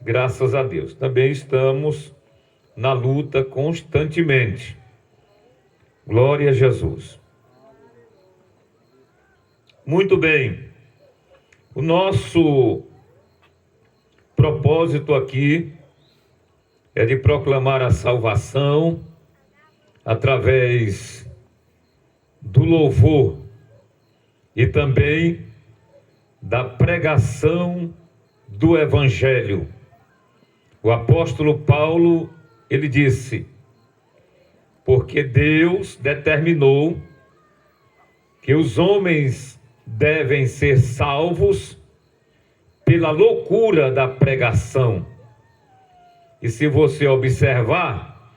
Graças a Deus. Também estamos na luta constantemente. Glória a Jesus. Muito bem. O nosso propósito aqui é de proclamar a salvação através do louvor e também da pregação do Evangelho. O apóstolo Paulo, ele disse: porque Deus determinou que os homens devem ser salvos pela loucura da pregação. E se você observar,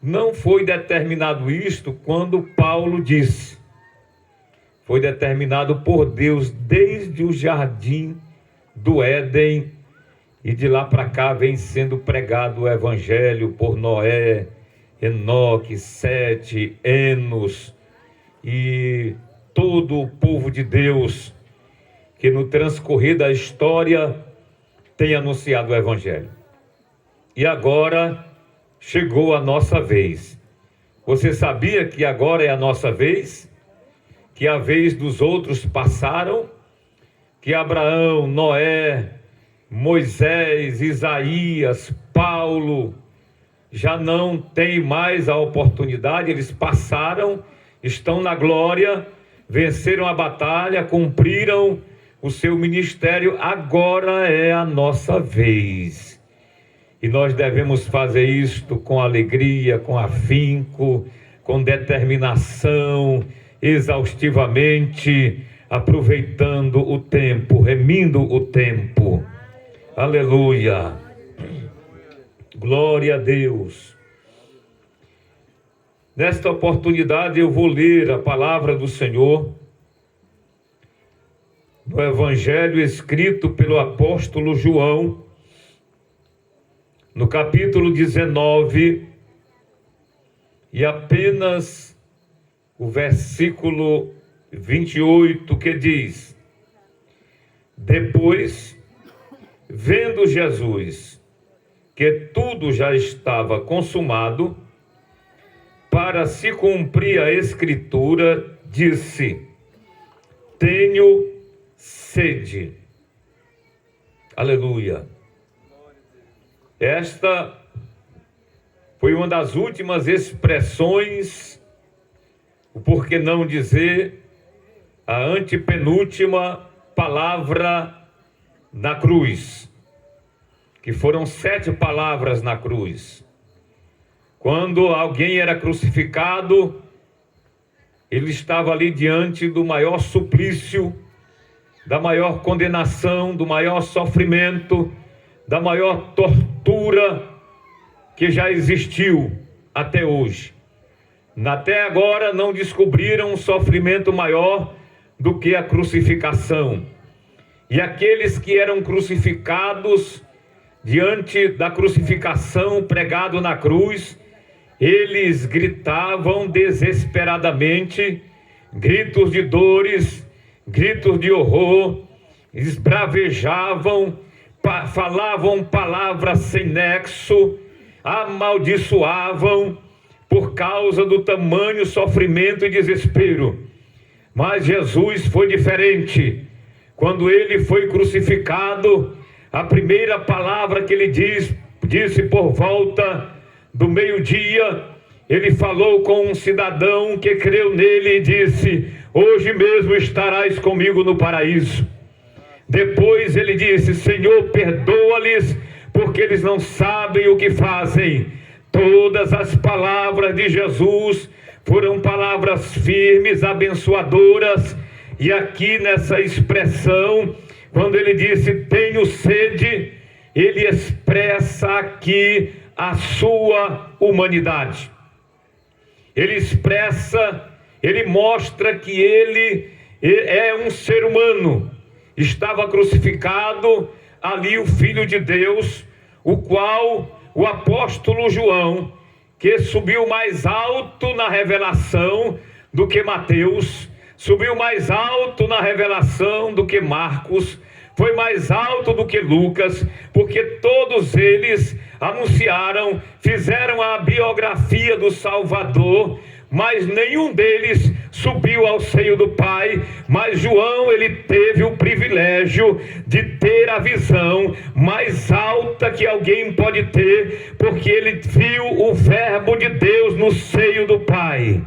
não foi determinado isto quando Paulo disse. Foi determinado por Deus desde o jardim do Éden, e de lá para cá vem sendo pregado o Evangelho por Noé, Enoque, Sete, Enos e todo o povo de Deus que no transcorrer da história tem anunciado o Evangelho. E agora chegou a nossa vez. Você sabia que agora é a nossa vez? Que a vez dos outros passaram? Que Abraão, Noé, Moisés, Isaías, Paulo já não tem mais a oportunidade, eles passaram, estão na glória, venceram a batalha, cumpriram o seu ministério, agora é a nossa vez. E nós devemos fazer isto com alegria, com afinco, com determinação, exaustivamente, aproveitando o tempo, remindo o tempo. Aleluia! Glória a Deus! Nesta oportunidade eu vou ler a palavra do Senhor no Evangelho escrito pelo apóstolo João, no capítulo 19, e apenas o versículo 28, que diz: depois, vendo Jesus que tudo já estava consumado, para se cumprir a Escritura, disse: tenho sede. Aleluia. Esta foi uma das últimas expressões, por que não dizer, a antepenúltima palavra na cruz, que foram 7 palavras na cruz. Quando alguém era crucificado, ele estava ali diante do maior suplício, da maior condenação, do maior sofrimento, da maior tortura que já existiu até hoje. Até agora não descobriram um sofrimento maior do que a crucificação. E aqueles que eram crucificados, diante da crucificação, pregado na cruz, eles gritavam desesperadamente, gritos de dores, gritos de horror, esbravejavam, falavam palavras sem nexo, amaldiçoavam por causa do tamanho sofrimento e desespero. Mas Jesus foi diferente. Quando ele foi crucificado, a primeira palavra que ele disse por volta do meio-dia, ele falou com um cidadão que creu nele e disse: hoje mesmo estarás comigo no paraíso. Depois ele disse: Senhor, perdoa-lhes, porque eles não sabem o que fazem. Todas as palavras de Jesus foram palavras firmes, abençoadoras. E aqui nessa expressão, quando ele disse tenho sede, ele expressa aqui a sua humanidade. Ele expressa, ele mostra que ele é um ser humano. Estava crucificado ali o Filho de Deus, o qual o apóstolo João, que subiu mais alto na revelação do que Mateus, subiu mais alto na revelação do que Marcos, foi mais alto do que Lucas, porque todos eles anunciaram, fizeram a biografia do Salvador, mas nenhum deles subiu ao seio do Pai. Mas João, ele teve o privilégio de ter a visão mais alta que alguém pode ter, porque ele viu o Verbo de Deus no seio do Pai.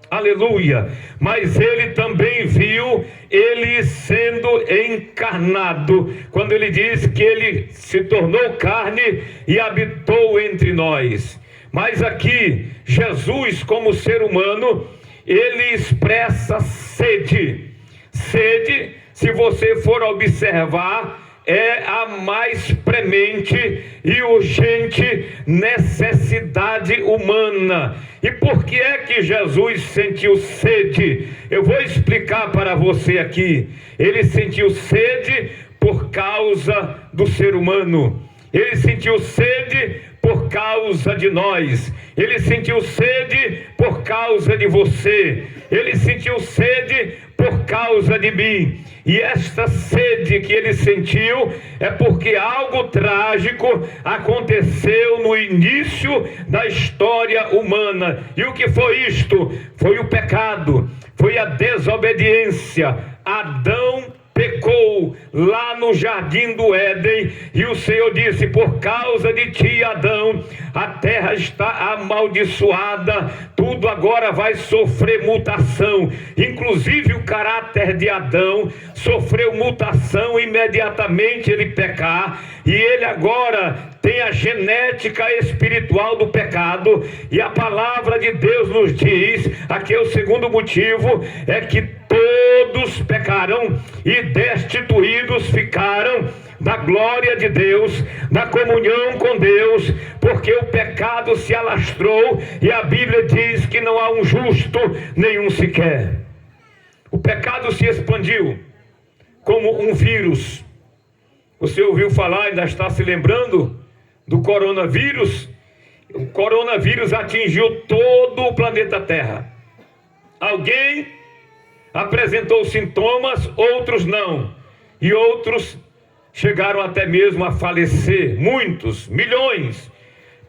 Aleluia! Mas ele também viu ele sendo encarnado, quando ele diz que ele se tornou carne e habitou entre nós. Mas aqui, Jesus, como ser humano, ele expressa sede. Sede, se você for observar, é a mais premente e urgente necessidade humana. E por que é que Jesus sentiu sede? Eu vou explicar para você aqui. Ele sentiu sede por causa do ser humano. Ele sentiu sede por causa de nós. Ele sentiu sede por causa de você. Ele sentiu sede por causa de mim. E esta sede que ele sentiu é porque algo trágico aconteceu no início da história humana. E o que foi isto? Foi o pecado, foi a desobediência. Adão pecou lá no jardim do Éden, e o Senhor disse: por causa de ti, Adão, a terra está amaldiçoada, tudo agora vai sofrer mutação. Inclusive o caráter de Adão sofreu mutação imediatamente ele pecar, e ele agora tem a genética espiritual do pecado. E a palavra de Deus nos diz, aqui é o segundo motivo, é que todos pecaram e destituídos ficaram da glória de Deus, da comunhão com Deus, porque o pecado se alastrou, e a Bíblia diz que não há um justo, nenhum sequer. O pecado se expandiu como um vírus. Você ouviu falar, ainda está se lembrando do coronavírus? O coronavírus atingiu todo o planeta Terra. Alguém apresentou sintomas, outros não, e outros chegaram até mesmo a falecer, muitos, milhões,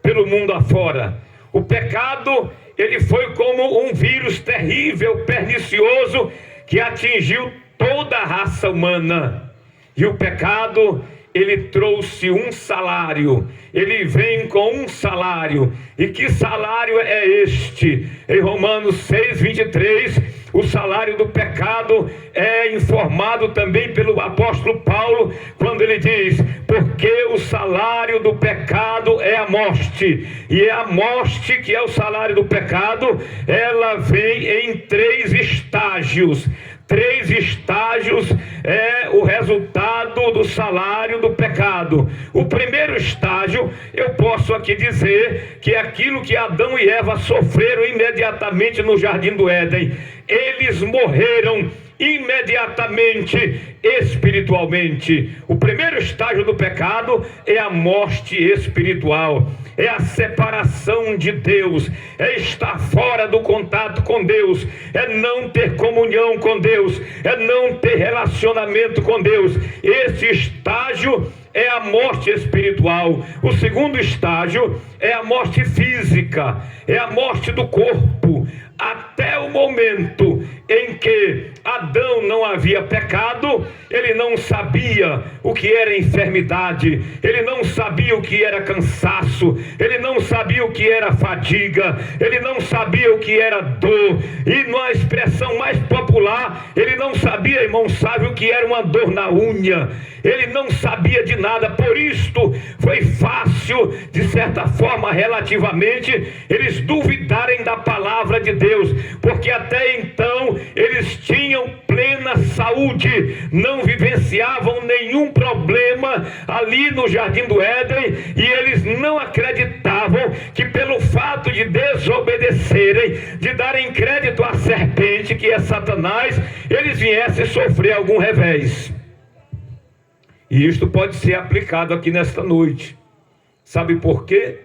pelo mundo afora. O pecado, ele foi como um vírus terrível, pernicioso, que atingiu toda a raça humana. E o pecado, ele trouxe um salário, ele vem com um salário. E que salário é este? Em Romanos 6:23, o salário do pecado é informado também pelo apóstolo Paulo, quando ele diz: porque o salário do pecado é a morte. E é a morte que é o salário do pecado. Ela vem em 3 estágios. 3 estágios é o resultado do salário do pecado. O primeiro estágio, eu posso aqui dizer que é aquilo que Adão e Eva sofreram imediatamente no jardim do Éden. Eles morreram imediatamente espiritualmente. O primeiro estágio do pecado é a morte espiritual, é a separação de Deus, é estar fora do contato com Deus, é não ter comunhão com Deus, é não ter relacionamento com Deus. Esse estágio é a morte espiritual. O segundo estágio é a morte física, é a morte do corpo. Até o momento em que Adão não havia pecado, ele não sabia o que era enfermidade, ele não sabia o que era cansaço, ele não sabia o que era fadiga, ele não sabia o que era dor. E na expressão mais popular, ele não sabia, irmão, sabe o que era uma dor na unha. Ele não sabia de nada. Por isto foi fácil, de certa forma, relativamente, eles duvidarem da palavra de Deus, porque até então eles tinham plena saúde, não vivenciavam nenhum problema ali no jardim do Éden, e eles não acreditavam que pelo fato de desobedecerem, de darem crédito à serpente, que é Satanás, eles viessem sofrer algum revés. E isto pode ser aplicado aqui nesta noite. Sabe por quê?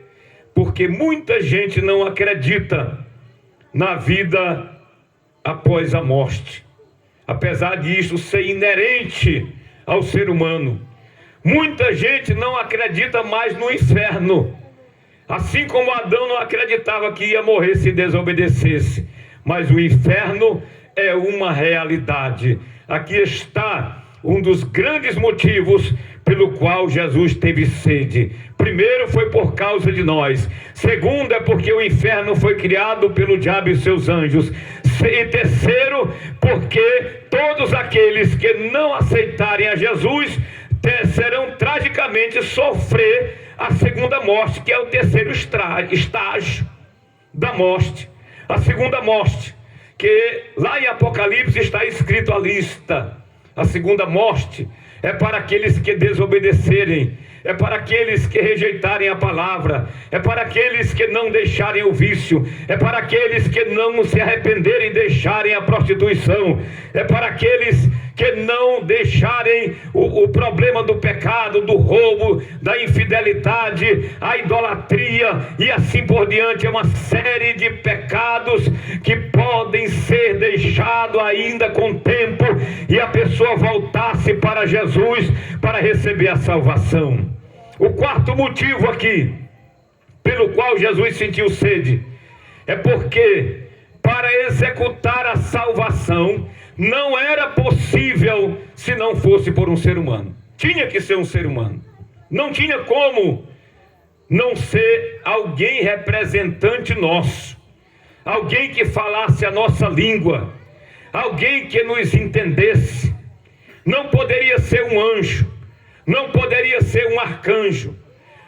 Porque muita gente não acredita na vida após a morte. Apesar disso ser inerente ao ser humano. Muita gente não acredita mais no inferno, assim como Adão não acreditava que ia morrer se desobedecesse. Mas o inferno é uma realidade. Aqui está um dos grandes motivos pelo qual Jesus teve sede. Primeiro, foi por causa de nós. Segundo, é porque o inferno foi criado pelo diabo e seus anjos. E terceiro, porque todos aqueles que não aceitarem a Jesus serão tragicamente sofrer a segunda morte, que é o terceiro estágio da morte. A segunda morte, que lá em Apocalipse está escrito a lista. A segunda morte é para aqueles que desobedecerem, é para aqueles que rejeitarem a palavra, é para aqueles que não deixarem o vício, é para aqueles que não se arrependerem e deixarem a prostituição, é para aqueles que não deixarem o problema do pecado, do roubo, da infidelidade, a idolatria e assim por diante. É uma série de pecados que podem ser deixados ainda com o tempo e a pessoa voltar-se para Jesus para receber a salvação. O quarto motivo aqui, pelo qual Jesus sentiu sede, é porque para executar a salvação não era possível se não fosse por um ser humano. Tinha que ser um ser humano. Não tinha como não ser alguém representante nosso, alguém que falasse a nossa língua, alguém que nos entendesse. Não poderia ser um anjo, não poderia ser um arcanjo,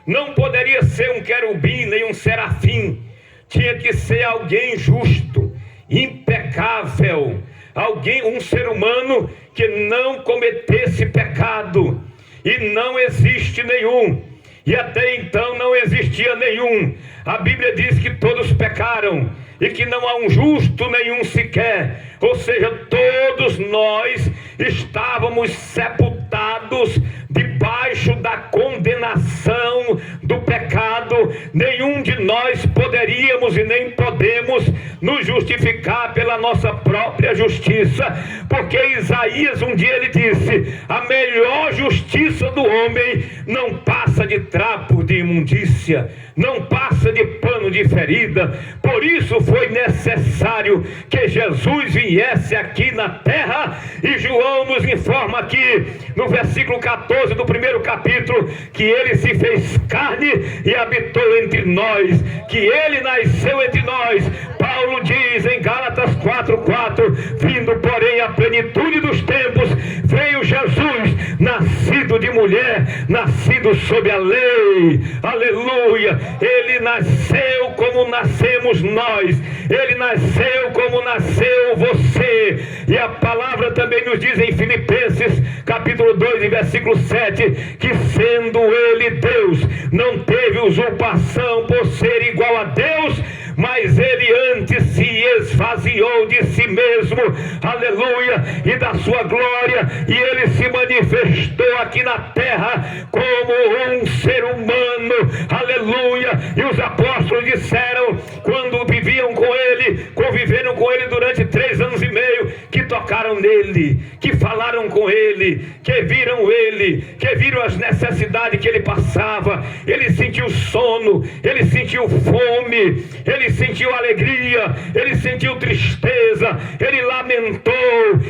não poderia ser um querubim nem um serafim. Tinha que ser alguém justo, impecável, alguém, um ser humano que não cometesse pecado. E não existe nenhum, e até então não existia nenhum. A Bíblia diz que todos pecaram e que não há um justo nenhum sequer. Ou seja, todos nós estávamos sepultados debaixo da condenação do pecado. Nenhum de nós poderíamos e nem podemos nos justificar pela nossa própria justiça, porque Isaías um dia ele disse: a melhor justiça do homem não passa de trapo de imundícia, não passa de pano de ferida. Por isso foi necessário que Jesus viesse aqui na terra, e João nos informa aqui no versículo 14 do primeiro capítulo que ele se fez carne e habitou entre nós, que ele nasceu entre nós. Paulo diz em Gálatas 4:4: vindo porém a plenitude dos tempos, veio Jesus, nascido de mulher, nascido sob a lei. Aleluia! Ele nasceu como nascemos nós, ele nasceu como nasceu você. E a palavra também nos diz em Filipenses capítulo 2 e versículo 7, que sendo ele Deus, não teve usurpação por ser igual a Deus, mas ele antes se esvaziou de si mesmo, aleluia, e da sua glória, e ele se manifestou aqui na terra como um ser humano, aleluia. E os apóstolos disseram, quando viviam com ele, conviveram com ele durante 3 anos e meio, que tocaram nele, que falaram com ele, que viram as necessidades que ele passava. Ele sentiu sono, ele sentiu fome, ele sentiu alegria, ele sentiu tristeza, ele lamentou,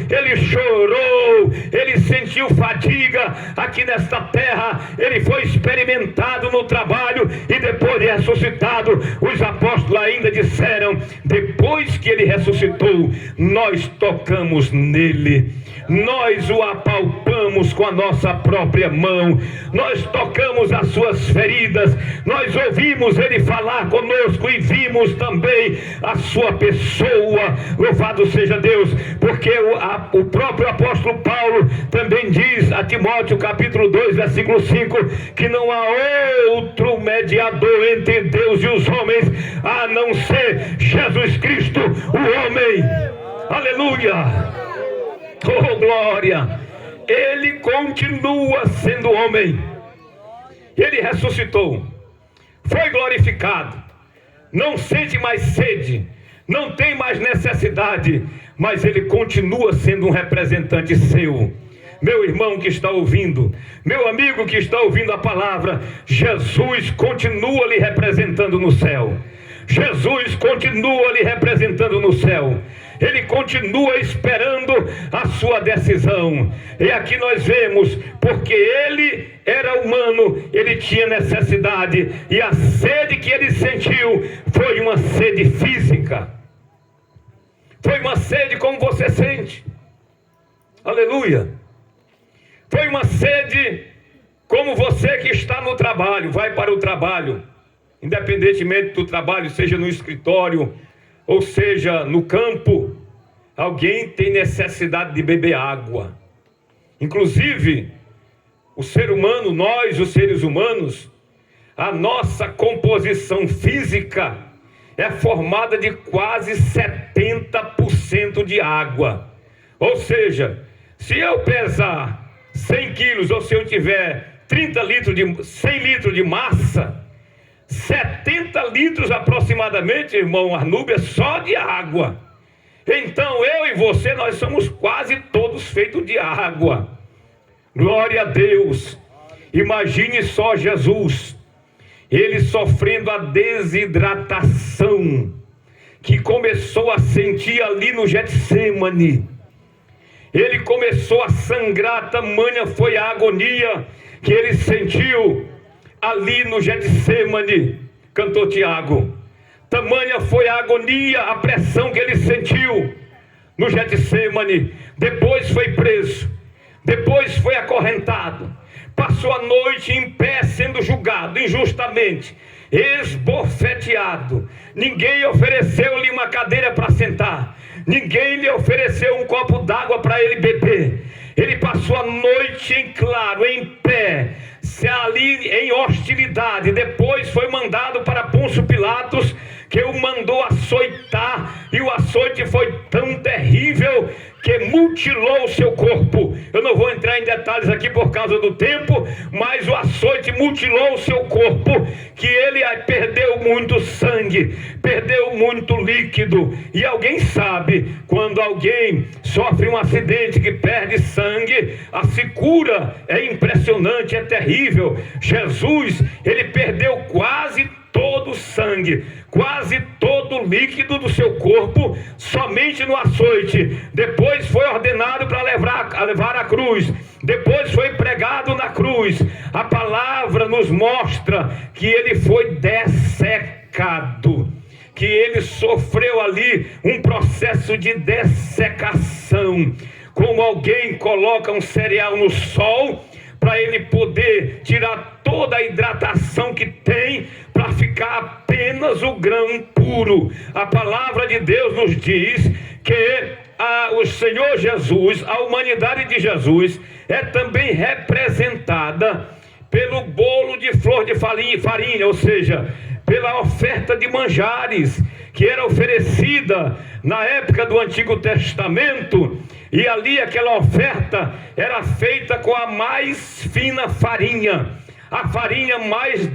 ele chorou, ele sentiu fadiga aqui nesta terra. Ele foi experimentado no trabalho, e depois de ressuscitado, os apóstolos ainda disseram: depois que ele ressuscitou, nós tocamos nele, nós o apalpamos com a nossa própria mão, nós tocamos as suas feridas, nós ouvimos ele falar conosco e vimos também a sua pessoa. Louvado seja Deus, porque o próprio apóstolo Paulo também diz a Timóteo capítulo 2 versículo 5, que não há outro mediador entre Deus e os homens a não ser Jesus Cristo, o homem. Aleluia! Oh, glória! Ele continua sendo homem. Ele ressuscitou, foi glorificado, não sente mais sede, não tem mais necessidade, mas ele continua sendo um representante seu. Meu irmão que está ouvindo, meu amigo que está ouvindo a palavra, Jesus continua lhe representando no céu. Jesus continua lhe representando no céu. Ele continua esperando a sua decisão. E aqui nós vemos, porque ele era humano, ele tinha necessidade, e a sede que ele sentiu foi uma sede física. Foi uma sede como você sente. Aleluia. Foi uma sede como você que está no trabalho, vai para o trabalho, independentemente do trabalho, seja no escritório ou seja no campo, alguém tem necessidade de beber água. Inclusive, o ser humano, nós, os seres humanos, a nossa composição física é formada de quase 70% de água. Ou seja, se eu pesar 100 quilos, ou se eu tiver 100 litros de massa, 70 litros aproximadamente, irmão Arnúbio, é só de água. Então eu e você, nós somos quase todos feitos de água. Glória a Deus. Imagine só Jesus, ele sofrendo a desidratação que começou a sentir ali no Getsêmani. Ele começou a sangrar, tamanha foi a agonia que ele sentiu ali no Getsêmani, cantou Tiago. Tamanha foi a agonia, a pressão que ele sentiu no Getsêmani. Depois foi preso, depois foi acorrentado, passou a noite em pé sendo julgado injustamente, esbofeteado. Ninguém ofereceu-lhe uma cadeira para sentar, ninguém lhe ofereceu um copo d'água para ele beber. Ele passou a noite em claro, em pé, ali em hostilidade. Depois foi mandado para Pôncio Pilatos, que o mandou açoitar, e o açoite foi tão terrível que mutilou o seu corpo. Eu não vou entrar em detalhes aqui por causa do tempo, mas o açoite mutilou o seu corpo, que ele perdeu muito sangue, perdeu muito líquido. E alguém sabe, quando alguém sofre um acidente que perde sangue, a secura é impressionante, é terrível. Jesus, ele perdeu quase todo o sangue, quase todo o líquido do seu corpo, somente no açoite. Depois foi ordenado para levar a cruz, depois foi pregado na cruz. A palavra nos mostra que ele foi dessecado, que ele sofreu ali um processo de dessecação, como alguém coloca um cereal no sol para ele poder tirar toda a hidratação que tem, para ficar apenas o grão puro. A palavra de Deus nos diz que o Senhor Jesus, a humanidade de Jesus, é também representada pelo bolo de flor de farinha, ou seja, pela oferta de manjares, que era oferecida na época do Antigo Testamento. E ali aquela oferta era feita com a mais fina farinha, a farinha mais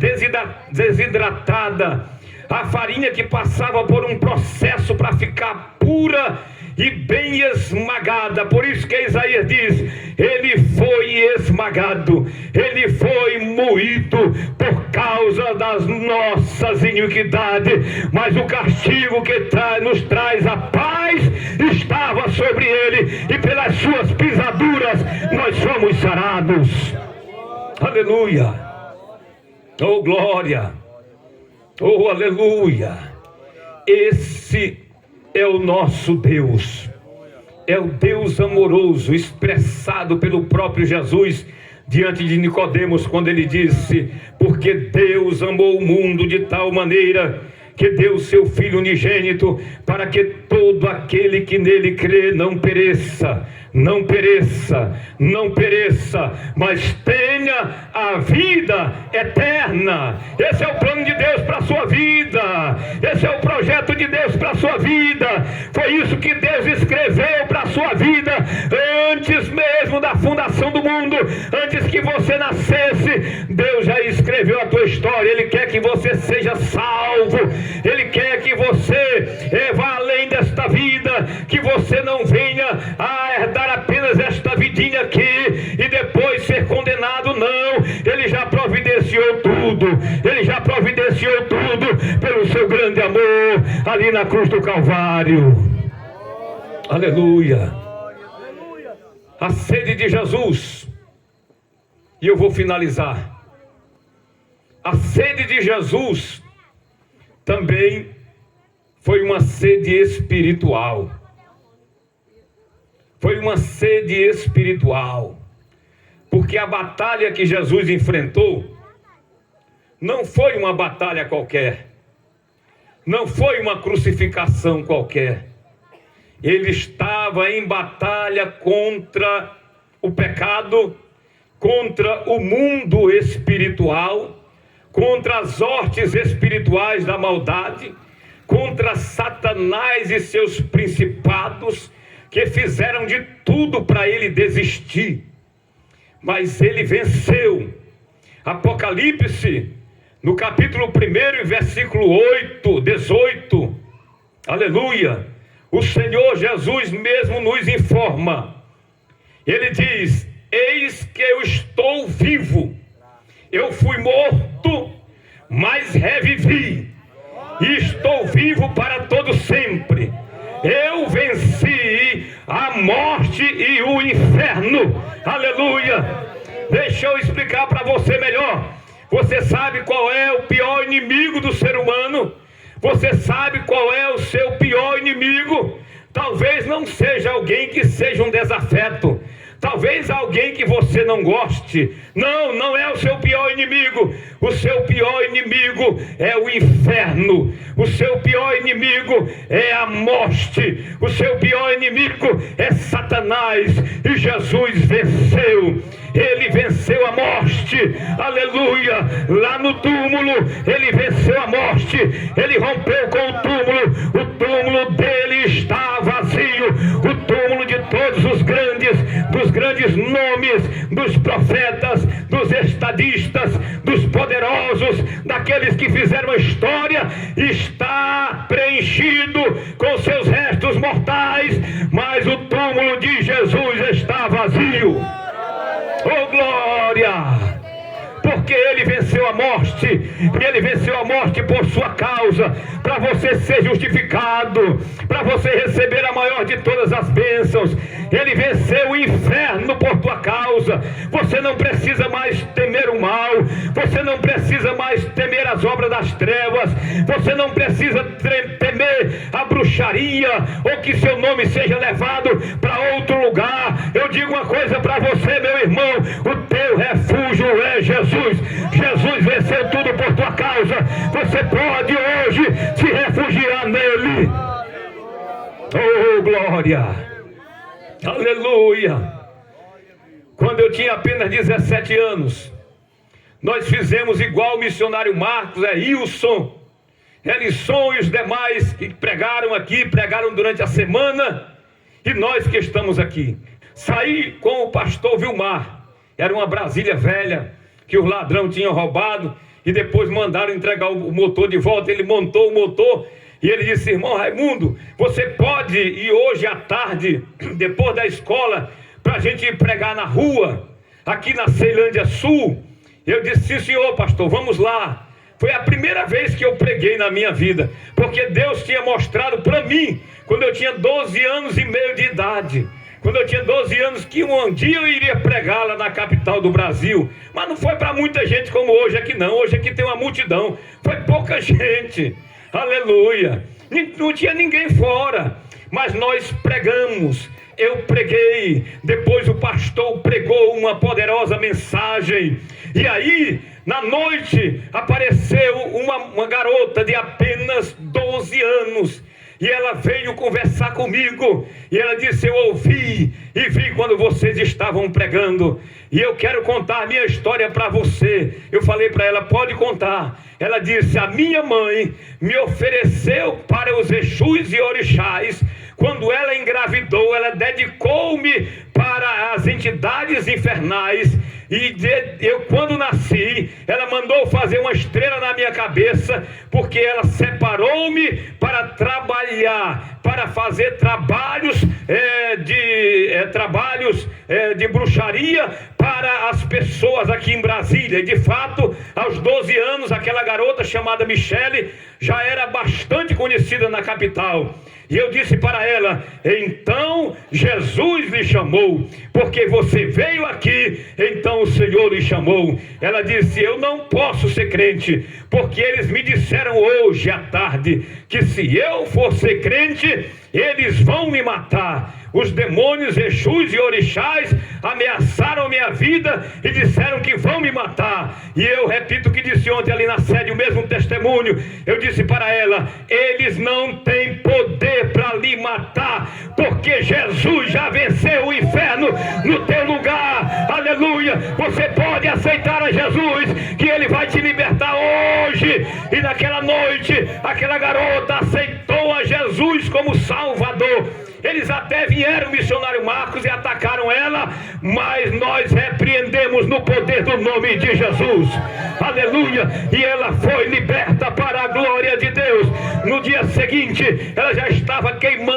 desidratada, a farinha que passava por um processo para ficar pura e bem esmagada. Por isso que Isaías diz: ele foi esmagado, ele foi moído por causa das nossas iniquidades, mas o castigo que nos traz a paz estava sobre ele, e pelas suas pisaduras nós fomos sarados. Aleluia, oh glória, oh aleluia. Esse é o nosso Deus, é o Deus amoroso expressado pelo próprio Jesus diante de Nicodemos, quando ele disse: porque Deus amou o mundo de tal maneira que deu seu Filho unigênito, para que todo aquele que nele crê não pereça, não pereça, não pereça, mas tenha a vida eterna. Esse é o plano de Deus para a sua vida, esse é o projeto de Deus para a sua vida. Foi isso que Deus escreveu para a sua vida antes mesmo da fundação do mundo, antes que você nascesse. Deus já escreveu a tua história. Ele quer que você seja salvo, ele quer que você vá além desta vida, que você não venha a herdar apenas esta vidinha aqui, Ele já providenciou tudo pelo seu grande amor ali na cruz do Calvário. Aleluia. A sede de Jesus. E eu vou finalizar. A sede de Jesus também foi uma sede espiritual. Foi uma sede espiritual. Porque a batalha que Jesus enfrentou não foi uma batalha qualquer. Não foi uma crucificação qualquer. Ele estava em batalha contra o pecado, contra o mundo espiritual, contra as hortes espirituais da maldade, contra Satanás e seus principados, que fizeram de tudo para ele desistir. Mas ele venceu. Apocalipse, no capítulo 1, versículo 18, aleluia, o Senhor Jesus mesmo nos informa. Ele diz: eis que eu estou vivo, eu fui morto, mas revivi, e estou vivo para todo sempre. Eu venci a morte e o inferno. Aleluia. Deixa eu explicar para você melhor. Você sabe qual é o pior inimigo do ser humano? Você sabe qual é o seu pior inimigo? Talvez não seja alguém que seja um desafeto. Talvez alguém que você não goste. Não, não é o seu pior inimigo. O seu pior inimigo é o inferno. O seu pior inimigo é a morte. O seu pior inimigo é Satanás. E Jesus venceu. Ele venceu a morte. Aleluia. Lá no túmulo, ele venceu a morte. Ele rompeu com o túmulo. O túmulo dele está vazio. O túmulo de todos os grandes nomes, dos profetas, dos estadistas, dos poderosos, daqueles que fizeram a história, está preenchido com seus restos mortais, mas o túmulo de Jesus está vazio. Oh, glória! Porque ele venceu a morte, e ele venceu a morte por sua causa, para você ser justificado, para você receber a maior de todas as bênçãos. Ele venceu o inferno por tua causa. Você não precisa mais temer o mal, você não precisa mais temer as obras das trevas, você não precisa temer a bruxaria, ou que seu nome seja levado para outro lugar. Eu digo uma coisa para você, meu irmão: o teu refúgio é Jesus. Jesus venceu tudo por tua causa. Você pode hoje se refugiar nele. Oh, glória! Aleluia! Quando eu tinha apenas 17 anos, nós fizemos igual o missionário Marcos, Wilson, Elisson e os demais que pregaram aqui, pregaram durante a semana, e nós que estamos aqui. Saí com o pastor Vilmar. Era uma Brasília velha que os ladrões tinham roubado, e depois mandaram entregar o motor de volta. Ele montou o motor e ele disse: irmão Raimundo, você pode ir hoje à tarde, depois da escola, para a gente ir pregar na rua, aqui na Ceilândia Sul? Eu disse: sim, senhor pastor, vamos lá. Foi a primeira vez que eu preguei na minha vida, porque Deus tinha mostrado para mim, quando eu tinha 12 anos e meio de idade, quando eu tinha 12 anos, que um dia eu iria pregar lá na capital do Brasil. Mas não foi para muita gente como hoje aqui não. Hoje aqui tem uma multidão. Foi pouca gente. Aleluia. Não tinha ninguém fora. Mas nós pregamos. Eu preguei. Depois o pastor pregou uma poderosa mensagem. E aí, na noite, apareceu uma garota de apenas 12 anos. E ela veio conversar comigo, e ela disse: eu ouvi e vi quando vocês estavam pregando, e eu quero contar a minha história para você. Eu falei para ela: pode contar. Ela disse: a minha mãe me ofereceu para os Exus e Orixás. Quando ela engravidou, ela dedicou-me para as entidades infernais. E eu, quando nasci, ela mandou fazer uma estrela na minha cabeça, porque ela separou-me para trabalhar, para fazer trabalhos de bruxaria, para as pessoas aqui em Brasília. E de fato, aos 12 anos, aquela garota chamada Michele já era bastante conhecida na capital. E eu disse para ela: então Jesus lhe chamou, porque você veio aqui, então o Senhor lhe chamou. Ela disse: eu não posso ser crente, porque eles me disseram hoje à tarde que se eu for ser crente, eles vão me matar. Os demônios, Exus e Orixás ameaçaram a minha vida e disseram que vão me matar. E eu repito o que disse ontem ali na sede, o mesmo testemunho. Eu disse para ela: eles não têm poder para lhe matar, porque Jesus já venceu o inferno no teu lugar. Aleluia! Você pode aceitar a Jesus, que Ele vai te libertar hoje. E naquela noite, aquela garota aceitou a Jesus como Salvador. Eles até vieram, o missionário Marcos, e atacaram ela, mas nós repreendemos no poder do nome de Jesus. Aleluia! E ela foi liberta para a glória de Deus. No dia seguinte, ela já estava queimando